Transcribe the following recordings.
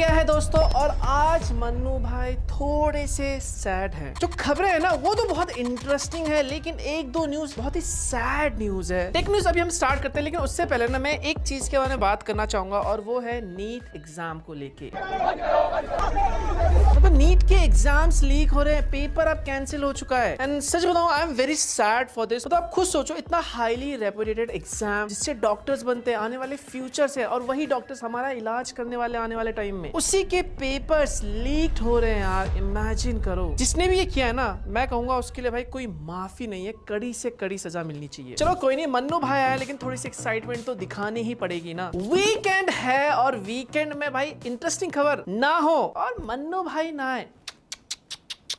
गया है दोस्तों, और आज मन्नू भाई थोड़े से सैड हैं। जो खबरें है ना वो तो बहुत इंटरेस्टिंग है, लेकिन एक दो न्यूज बहुत ही सैड न्यूज है। टेक न्यूज अभी हम स्टार्ट करते हैं, लेकिन उससे पहले ना मैं एक चीज के बारे में बात करना चाहूंगा, और वो है नीट एग्जाम को लेके। मतलब नीट के एग्जाम्स लीक हो रहे हैं, पेपर अब कैंसिल हो चुका है। एंड सच बताऊं, I am very sad for this. मतलब आप खुद सोचो, इतना हाईली रेपुटेटेड एग्जाम जिससे डॉक्टर्स बनते हैं, आने वाले फ्यूचर से, और वही डॉक्टर्स हमारा इलाज करने वाले आने वाले टाइम में, उसी के पेपर्स लीक्ड हो रहे हैं यार। इमेजिन करो, जिसने भी ये किया है ना, मैं कहूंगा उसके लिए भाई कोई माफी नहीं है, कड़ी से कड़ी सजा मिलनी चाहिए। चलो कोई नहीं, मन्नू भाई आया, लेकिन थोड़ी सी एक्साइटमेंट तो दिखानी ही पड़ेगी ना। वीकेंड है और वीकेंड में भाई इंटरेस्टिंग खबर ना हो और मन्नू भाई ना आए,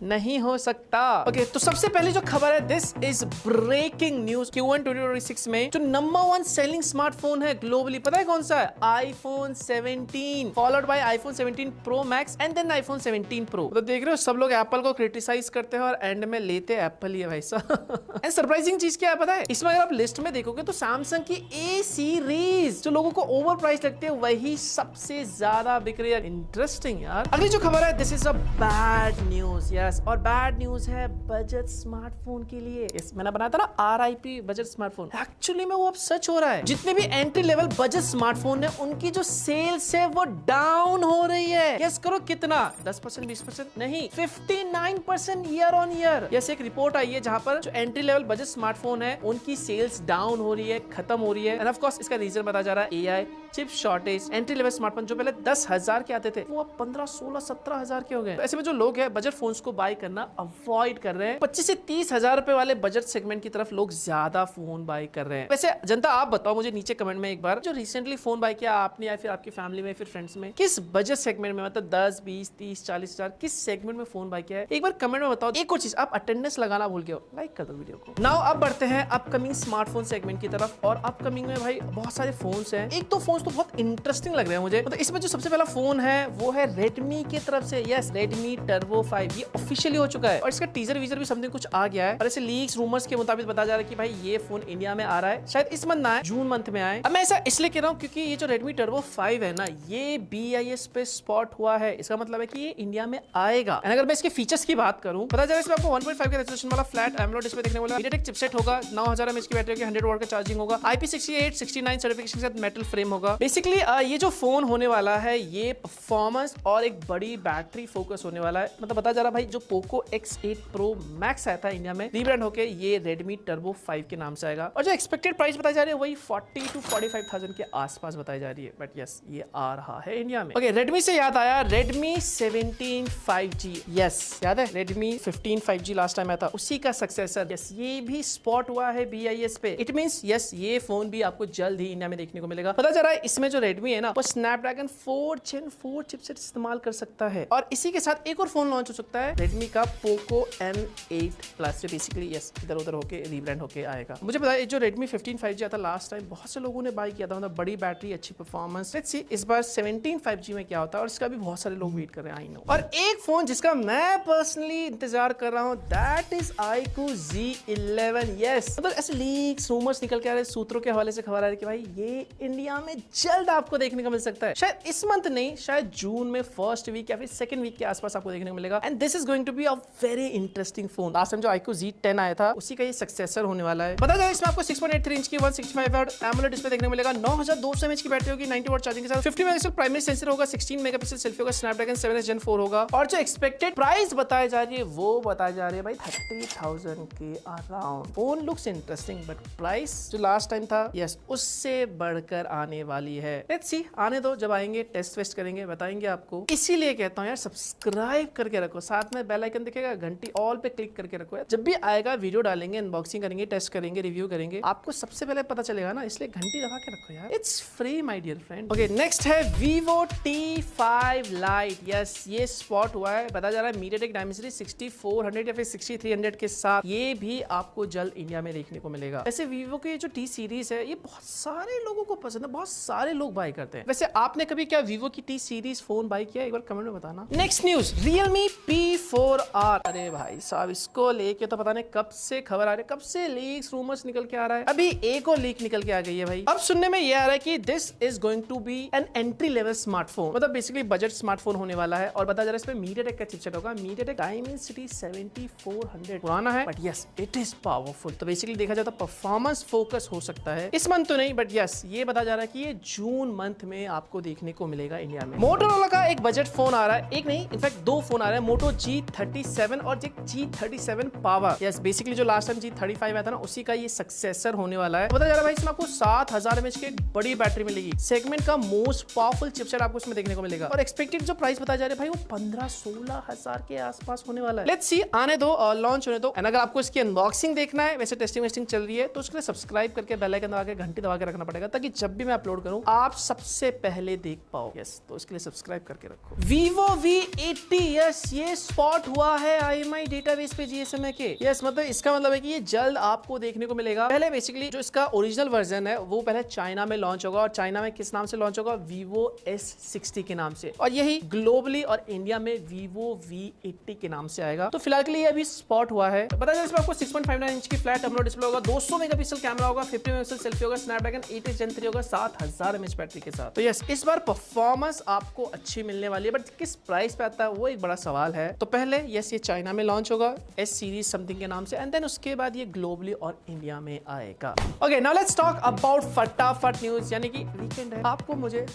नहीं हो सकता। ओके, तो सबसे पहले जो खबर है, this is breaking news. Q1 2026 में जो नंबर 1 सेलिंग स्मार्टफोन है ग्लोबली, पता है कौन सा है? iPhone 17 followed by iPhone 17 Pro Max and then iPhone 17 Pro। तो देख रहे हो, सब लोग एप्पल को क्रिटिसाइज करते हैं और एंड में लेते एप्पल ही है भाई साहब। एंड सरप्राइजिंग चीज क्या है पता है? इसमें अगर आप लिस्ट में देखोगे तो सैमसंग की A सीरीज जो लोगों को ओवर प्राइस लगती है, वही सबसे ज्यादा बिक रही है। इंटरेस्टिंग यार। अगली जो खबर है, this is a bad news. Yes, और बैड न्यूज है बजट स्मार्टफोन के लिए। yes, मैंने बनाया था ना RIP बजट स्मार्टफोन, एक्चुअली में वो अब सच हो रहा है। जितने भी एंट्री लेवल बजट स्मार्टफोन है, उनकी जो सेल्स है वो डाउन हो रही है। गेस करो कितना? 10%, 20%? नहीं, 59% ईयर ऑन ईयर। यस, एक रिपोर्ट आई है जहां पर जो एंट्री लेवल बजट स्मार्टफोन है उनकी सेल्स डाउन हो रही है, खत्म हो रही है। एंड ऑफ कोर्स इसका रीजन बताया जा रहा है AI chip shortage. Entry level smartphone जो पहले 10,000 के आते थे, वो अब 15, 16, 17,000 के हो गए। तो ऐसे में जो लोग हैं बजट फोन्स को बाय करना अवॉइड कर रहे हैं। 25 से 30,000 रुपए वाले बजट सेगमेंट की तरफ लोग ज्यादा फोन बाय कर रहे हैं। वैसे जनता, आप बताओ मुझे नीचे कमेंट में एक बार, जो रिसेंटली फोन बाय किया आपने या फिर आपकी फैमिली में, फिर फ्रेंड्स में, किस बजट सेगमेंट में, मतलब 10, 20, 30, 40,000 किस सेगमेंट में फोन बाय किया है? एक बार कमेंट में बताओ। एक और चीज, आप अटेंडेंस लगाना भूल गए हो, लाइक कर दो वीडियो को। नाउ अब बढ़ते हैं अपकमिंग स्मार्टफोन सेगमेंट की तरफ, और अपकमिंग में भाई बहुत सारे फोन्स हैं। एक तो फोन्स तो बहुत इंटरेस्टिंग लग रहे हैं मुझे। मतलब इसमें जो सबसे पहला फोन है वो है Redmi की तरफ से। यस, Redmi Turbo 5 ये ऑफिशियली हो चुका है, और इसका टीजर वीजर भी समथिंग कुछ आ गया है। और ऐसे लीक्स रूमर्स के मुताबिक बताया जा रहा है कि भाई ये फोन इंडिया में आ रहा है, शायद इस मंथ ना आए, जून मंथ में आए। अब मैं ऐसा इसलिए कह रहा हूँ क्योंकि ये जो Redmi Turbo 5 है ना, ये BIS पे स्पॉट हुआ है। इसका मतलब है कि ये इंडिया में आएगा। अगर मैं इसके फीचर्स की बात करूं, पता चला इसमें आपको 1.5 के रेजोल्यूशन वाला फ्लैट AMOLED डिस्प्ले देखने वाला, MediaTek चिपसेट होगा, 9000 mAh की बैटरी होगी, 100 वाट का चार्जिंग होगा, IP68 69 सर्टिफिकेशन के साथ मेटल फ्रेम होगा। बेसिकली ये जो फोन होने वाला है, ये परफॉर्मेंस और एक बड़ी बैटरी फोकस होने वाला है। मतलब बताया जा रहा है भाई, जो Poco X8 Pro Max आया था इंडिया में, रीब्रांड होके ये Redmi Turbo 5 के नाम से आएगा। और जो एक्सपेक्टेड प्राइस बताई जा रही है वही 40 to 45,000 के आसपास बताई जा रही है। बट यस, ये आ रहा है इंडिया में। ओके, Redmi से याद आया, Redmi 17 5G। यस, याद है Redmi 15 5G लास्ट टाइम आया था, उसी का सक्सेसर। यस, ये भी स्पॉट हुआ है BIS पे। इट मींस यस, ये फोन भी आपको जल्द ही इंडिया में देखने को मिलेगा। पता चला है इसमें जो Redmi है ना, वो Snapdragon 4 Gen 4 चिपसेट इस्तेमाल कर सकता है। और इसी के साथ एक और फोन लॉन्च हो सकता है, Redmi का Poco M8 Plus, जो बेसिकली यस इधर उधर होके रीब्रांड होके आएगा। मुझे पता है जो Redmi 15 5G आता लास्ट टाइम, बहुत से लोगों ने बाय किया था। मतलब बड़ी बैटरी, अच्छी परफॉर्मेंस। लेट्स सी इस बार 17 5G में क्या होता है, और इसका भी बहुत सारे लोग वेट कर रहे हैं, आई नो। और एक फोन जिसका मैं पर्सनली इंतजार कर रहा हूं, that is iQOO Z11। Yes, मतलब ऐसे लीक्स रूमर्स निकल के आ रहे, सूत्रों के हवाले से खबर आ रही है कि भाई ये इंडिया में जल्द आपको देखने को मिल सकता है। शायद इस मंथ नहीं, शायद जून में फर्स्ट वीक या फिर सेकंड वीक के आसपास आपको देखने को मिलेगा। And this is going to be a very interesting phone. Last time जो iQOO Z10 आया था, उसी का ये सक्सेसर होने वाला है। पता चला इसमें आपको 6.83 इंच की 165 वाट AMOLED डिस्प्ले देखने को मिलेगा, 9200 mAh की बैटरी होगी, 90 वाट चार्जिंग के साथ, 50 मेगापिक्सल प्राइमरी सेंसर होगा, 16 मेगापिक्सल सेल्फी होगा, Snapdragon 7S Gen 4 होगा। और जो एक्सपेक्टेड प्राइस बताई जा रही है वो बताई जा रही है भाई 30,000 के around. Phone looks interesting, but price जो लास्ट टाइम था, यस, उससे बढ़कर आने वाली है। लेट्स सी, आने दो, जब आएंगे टेस्ट वेस्ट करेंगे, बताएंगे आपको। इसीलिए कहता हूँ यार, सब्सक्राइब करके रखो, साथ में बेल आइकन दिखेगा, घंटी ऑल पे क्लिक करके रखो यार। जब भी आएगा वीडियो डालेंगे, अनबॉक्सिंग करेंगे, टेस्ट करेंगे, रिव्यू करेंगे, आपको सबसे पहले पता चलेगा ना, इसलिए घंटी दबा के रखो यार। It's free my dear friend. Okay, next है Vivo T5 Lite। यस, ये स्पॉट हुआ है, बताया जा रहा है MediaTek Dimensity 6400 या फिर 6300 के साथ ये भी आपको जल्द इंडिया में देखने को मिलेगा। वैसे Vivo की जो T सीरीज है, ये बहुत सारे लोगों को पसंद है, बहुत सारे लोग बाय करते हैं। वैसे आपने कभी क्या Vivo की T सीरीज फोन बाय किया? एक बार कमेंट में बताना। Next news, Realme P4R। अरे भाई साहब, इसको लेके तो पता नहीं कब से खबर आ रही है, कब से लीक्स रूमर्स निकल के आ रहा है। अभी एक और लीक निकल के आ गई है भाई। अब सुनने में ये आ रहा है कि this is going to be an entry level smartphone, मतलब बेसिकली बजट स्मार्टफोन होने वाला है। और बताया जा रहा है इसमें MediaTek का चिपसेट होगा, MediaTek Dimensity 7400। पुराना है but yes it is powerful. तो बेसिकली देखा जाए तो परफॉर्मेंस फोकस हो सकता है इस मंथ तो नहीं, बट यस ये बताया जा रहा है कि ये जून मंथ में आपको देखने को मिलेगा इंडिया में। मोटोरोला का एक बजट फोन आ रहा है, एक नहीं इनफैक्ट दो फोन आ रहे हैं, Moto G37 और G37 पावर। यस बेसिकली जो लास्ट टाइम G35 आया था ना, उसी का ये सक्सेसर होने वाला है। बताया जा रहा है भाई इसमें आपको 7000 mAh की एक बड़ी बैटरी मिलेगी, सेगमेंट का मोस्ट पावरफुल चिपसेट आपको इसमें देखने को मिलेगा। और एक्सपेक्टेड जो प्राइस बताया जा रहा है भाई वो 15-16 हजार के आसपास होने वाला है। लेट्स सी, आने दो और लॉन्च होने दो। एंड अगर आपको इसकी अनबॉक्सिंग देखना है, वैसे टेस्टिंग वेस्टिंग चल रही है, तो उसके लिए सब्सक्राइब करके बेल आइकन दबा के घंटी दबा के रखना पड़ेगा, ताकि जब भी मैं अपलोड करूं आप सबसे पहले देख पाओ। यस तो इसके लिए सब्सक्राइब करके रखो। Vivo V80, यस ये स्पॉट हुआ है IMEI डेटाबेस पे GSMA के। यस मतलब इसका मतलब है कि ये जल्द आपको देखने को मिलेगा। पहले बेसिकली जो इसका ओरिजिनल वर्जन है वो पहले चाइना में लॉन्च होगा, और चाइना में किस नाम से लॉन्च होगा? Vivo S60 के नाम से, और यही ग्लोबली और इंडिया में Vivo V80 के नाम से आएगा। तो फिलहाल के लिए अभी स्पॉट हुआ है। पता चला इसमें आपको 6.59 इंच की फ्लैट AMOLED डिस्प्ले होगा, 200 मेगापिक्सल कैमरा होगा, 50 मेगापिक्सल सेल्फी होगा, स्नैपड्रैगन 8 Gen 3 होगा, 7000 mAh बैटरी के साथ। तो यस इस बार परफॉर्मेंस आपको अच्छी मिलने वाली है, बट किस प्राइस पे आता है वो एक बड़ा सवाल है। तो पहले यस ये चाइना में लॉन्च होगा S सीरीज समथिंग के नाम से, एंड देन उसके बाद ये ग्लोबली और इंडिया में आएगा। Okay now let's talk about फटाफट न्यूज, यानी कि वीकेंड है, आपको मुझे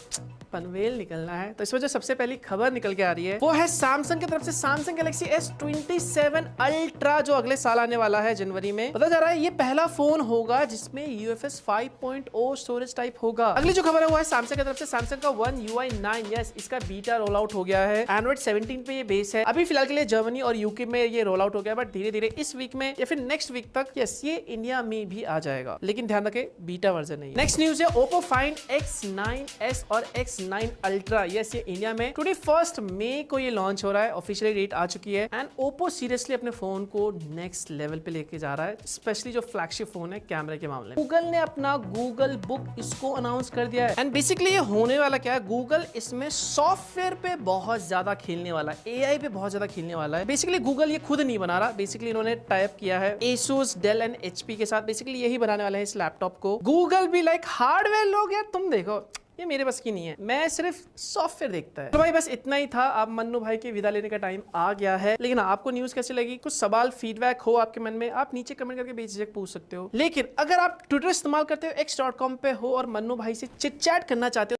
पनवेल निकलना है, तो इस वजह सबसे पहली खबर निकल के आ रही है वो है सैमसंग की तरफ से Samsung Galaxy S27 Ultra, जो अगले साल आने वाला है जनवरी में। पता जा रहा है ये पहला फोन होगा जिसमें UFS 5.0 स्टोरेज टाइप होगा। अगली जो खबर है वो है Samsung की तरफ से Samsung का One UI 9, यस इसका बीटा रोल आउट हो गया है। Android 17 पे ये बेस है। अभी फिलहाल के लिए जर्मनी और यूके में ये रोल आउट हो गया, बट धीरे धीरे इस वीक में या फिर नेक्स्ट वीक तक यस ये इंडिया में भी आ जाएगा, लेकिन ध्यान रखें बीटा वर्जन नहीं। नेक्स्ट न्यूज है Oppo Find X9s और X9 Ultra, यस ये इंडिया में 21 मई को ये लॉन्च हो रहा है, ऑफिशियली डेट आ चुकी है। एंड Oppo सीरियसली अपने फोन को नेक्स्ट लेवल पे लेके जा रहा है, स्पेशली जो फ्लैगशिप फोन है कैमरे के मामले में। गूगल ने अपना गूगल बुक इसको अनाउंस कर दिया है, एंड बेसिकली ये होने वाला क्या है, गूगल इसमें सॉफ्टवेयर पे बहुत ज्यादा खेलने वाला है, AI पे बहुत ज्यादा खेलने वाला है। बेसिकली गूगल ये खुद नहीं बना रहा, बेसिकली इन्होंने टाइप किया है Asus, Dell एंड HP के साथ, बेसिकली यही बनाने वाला है इस लैपटॉप को। गूगल भी लाइक हार्डवेयर लोग यार तुम देखो ये मेरे बस की नहीं है, मैं सिर्फ सॉफ्टवेयर देखता है। तो भाई बस इतना ही था, अब मन्नू भाई के विदा लेने का टाइम आ गया है। लेकिन आपको न्यूज कैसी लगी, कुछ सवाल फीडबैक हो आपके मन में, आप नीचे कमेंट करके बेझिझक पूछ सकते हो। लेकिन अगर आप ट्विटर इस्तेमाल करते हो, x.com पे हो और मन्नू भाई से चिट चैट करना चाहते हो,